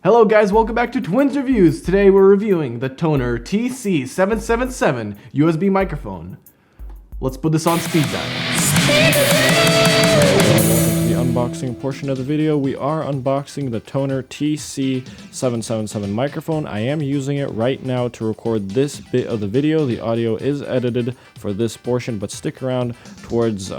Hello guys, welcome back to Twins Reviews. Today we're reviewing the Tonor TC-777 USB microphone. Let's put this on speed dial. Welcome to the unboxing portion of the video. We are unboxing the Tonor TC-777 microphone. I am using it right now to record this bit of the video. The audio is edited for this portion, but stick around towards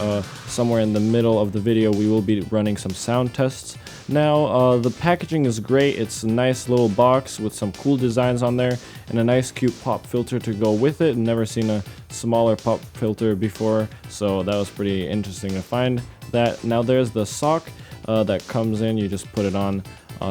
somewhere in the middle of the video. We will be running some sound tests. Now, the packaging is great. It's a nice little box with some cool designs on there and a nice cute pop filter to go with it. Never seen a smaller pop filter before, so that was pretty interesting to find that. Now there's the sock that comes in. You just put it on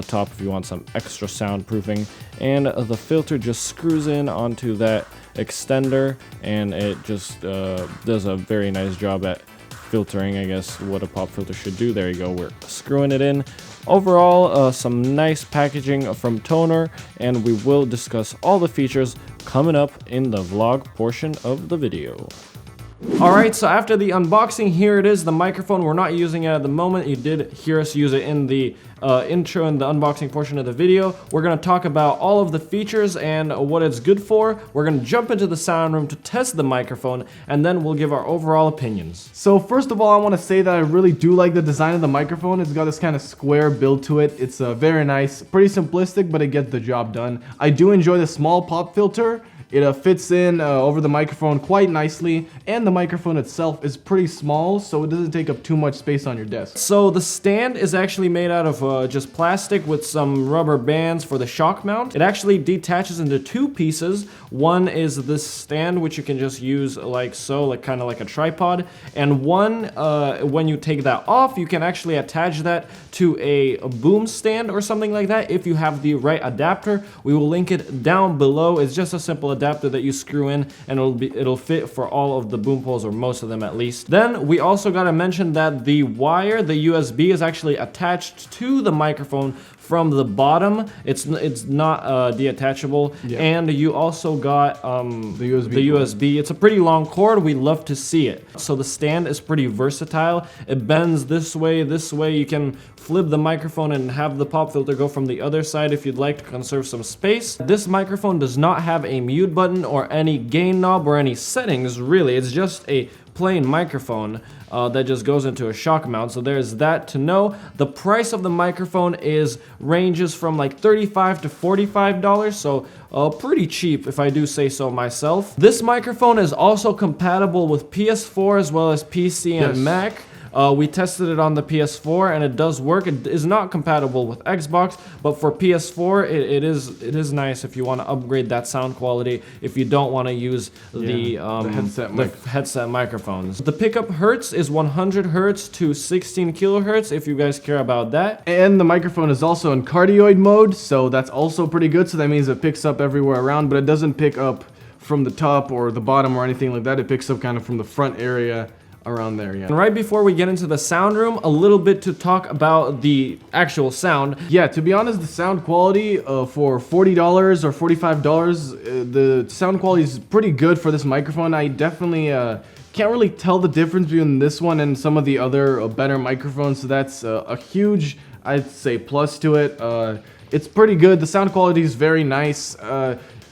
top if you want some extra soundproofing, and the filter just screws in onto that extender, and it just does a very nice job at filtering, I guess, what a pop filter should do. There you go, we're screwing it in. Overall, some nice packaging from Tonor, and we will discuss all the features coming up in the vlog portion of the video. Alright, so after the unboxing, here it is, the microphone. We're not using it at the moment. You did hear us use it in the intro and the unboxing portion of the video. We're going to talk about all of the features and what it's good for. We're going to jump into the sound room to test the microphone, and then we'll give our overall opinions. So first of all, I want to say that I really do like the design of the microphone. It's got this kind of square build to it. It's very nice, pretty simplistic, but it gets the job done. I do enjoy the small pop filter. It fits in over the microphone quite nicely, and the microphone itself is pretty small, so it doesn't take up too much space on your desk. So the stand is actually made out of just plastic with some rubber bands for the shock mount. It actually detaches into two pieces. One is this stand, which you can just use like so, like kind of like a tripod, and one, when you take that off, you can actually attach that to a boom stand or something like that if you have the right adapter. We will link it down below. It's just a simple adapter that you screw in, and it'll fit for all of the boom poles, or most of them at least. Then we also got to mention that the wire, the USB, is actually attached to the microphone from the bottom. It's not detachable. Yeah. And you also got the USB. It's a pretty long cord. We love to see it. So the stand is pretty versatile. It bends this way, this way. You can flip the microphone and have the pop filter go from the other side if you'd like to conserve some space. This microphone does not have a mute button or any gain knob or any settings, really. It's just a plain microphone that just goes into a shock mount, so there's that to know. The price of the microphone ranges from like $35 to $45, so pretty cheap if I do say so myself. This microphone is also compatible with PS4 as well as PC and Mac. We tested it on the PS4 and it does work. It is not compatible with Xbox, but for PS4 it is nice if you want to upgrade that sound quality, if you don't want to use the headset microphones. The pickup hertz is 100 hertz to 16 kilohertz if you guys care about that. And the microphone is also in cardioid mode, so that's also pretty good. So that means it picks up everywhere around, but it doesn't pick up from the top or the bottom or anything like that. It picks up kind of from the front area around there, yeah. And right before we get into the sound room, a little bit to talk about the actual sound. Yeah, to be honest, the sound quality for $40 or $45, the sound quality is pretty good for this microphone. I definitely can't really tell the difference between this one and some of the other better microphones, so that's a huge, I'd say, plus to it. It's pretty good. The sound quality is very nice.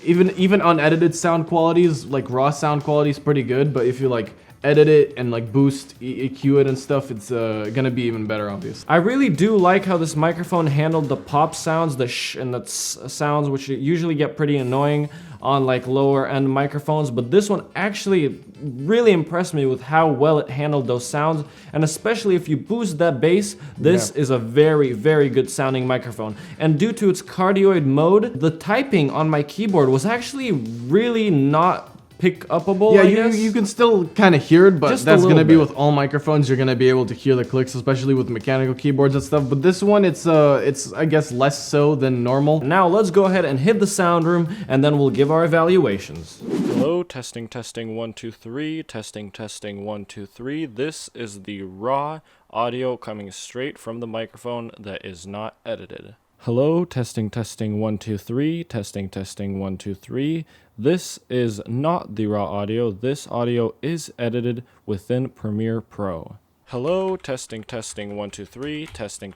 Even unedited sound qualities, like raw sound quality, is pretty good, but if you like edit it and like boost, EQ it and stuff, it's gonna be even better, obviously. I really do like how this microphone handled the pop sounds, the sh and the sounds, which usually get pretty annoying on like lower end microphones, but this one actually really impressed me with how well it handled those sounds, and especially if you boost that bass, this is a very, very good sounding microphone. And due to its cardioid mode, the typing on my keyboard was actually really not pick-upable, I guess. You can still kind of hear it, but just that's gonna be with all microphones. You're gonna be able to hear the clicks, especially with mechanical keyboards and stuff. But this one, it's I guess less so than normal. Now let's go ahead and hit the sound room, and then we'll give our evaluations. Hello, testing, 1, 2, 3. Testing, 1, 2, 3. This is the raw audio coming straight from the microphone that is not edited. Hello, testing, 1, 2, 3. Testing, 1, 2, 3. This is not the raw audio. This audio is edited within Premiere Pro. Hello, testing, 1, 2, 3. Testing,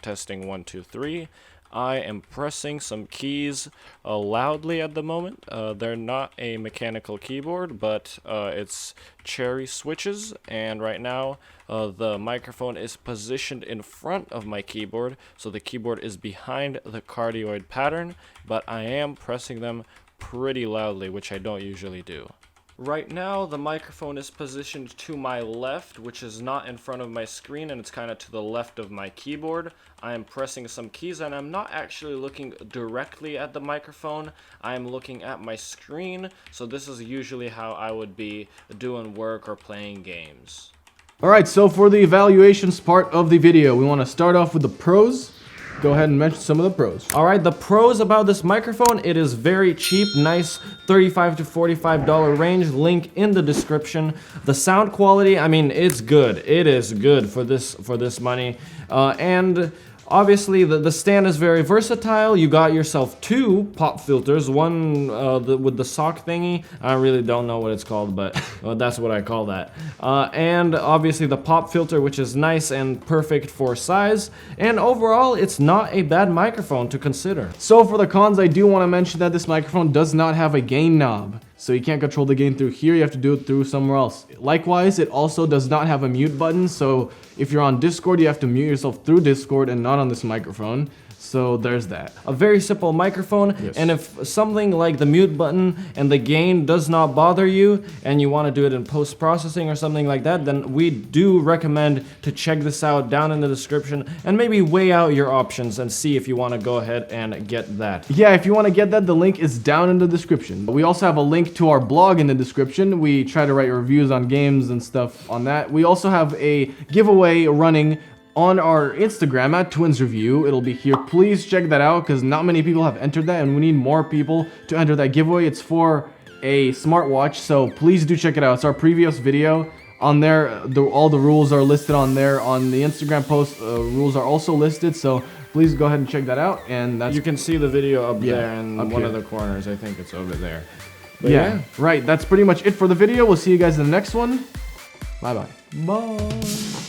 1, 2, 3. I am pressing some keys loudly at the moment. They're not a mechanical keyboard, but it's cherry switches, and right now the microphone is positioned in front of my keyboard, so the keyboard is behind the cardioid pattern, but I am pressing them pretty loudly, which I don't usually do. Right now, the microphone is positioned to my left, which is not in front of my screen, and it's kind of to the left of my keyboard. I am pressing some keys, and I'm not actually looking directly at the microphone. I am looking at my screen, so this is usually how I would be doing work or playing games. Alright, so for the evaluations part of the video, we want to start off with the pros. Go ahead and mention some of the pros. Alright, the pros about this microphone: it is very cheap, nice $35 to $45 range, link in the description. The sound quality, I mean, it's good. It is good for this money. And obviously the stand is very versatile. You got yourself two pop filters, one with the sock thingy. I really don't know what it's called, but well, that's what I call that. And obviously the pop filter, which is nice and perfect for size. And overall, it's not a bad microphone to consider. So for the cons, I do want to mention that this microphone does not have a gain knob. So you can't control the gain through here, you have to do it through somewhere else. Likewise, it also does not have a mute button, so if you're on Discord, you have to mute yourself through Discord and not on this microphone. So there's that. A very simple microphone, yes. And if something like the mute button and the gain does not bother you, and you want to do it in post-processing or something like that, then we do recommend to check this out down in the description and maybe weigh out your options and see if you want to go ahead and get that. Yeah, if you want to get that, the link is down in the description. We also have a link to our blog in the description. We try to write reviews on games and stuff on that. We also have a giveaway running on our Instagram at Twins Review. It'll be here. Please check that out because not many people have entered that, and we need more people to enter that giveaway. It's for a smartwatch, so please do check it out. It's our previous video. On there, all the rules are listed on there. On the Instagram post, rules are also listed, so please go ahead and check that out. And that's, you can see the video up there in up one here. of the corners. I think it's over there. But yeah, right. That's pretty much it for the video. We'll see you guys in the next one. Bye-bye. Bye.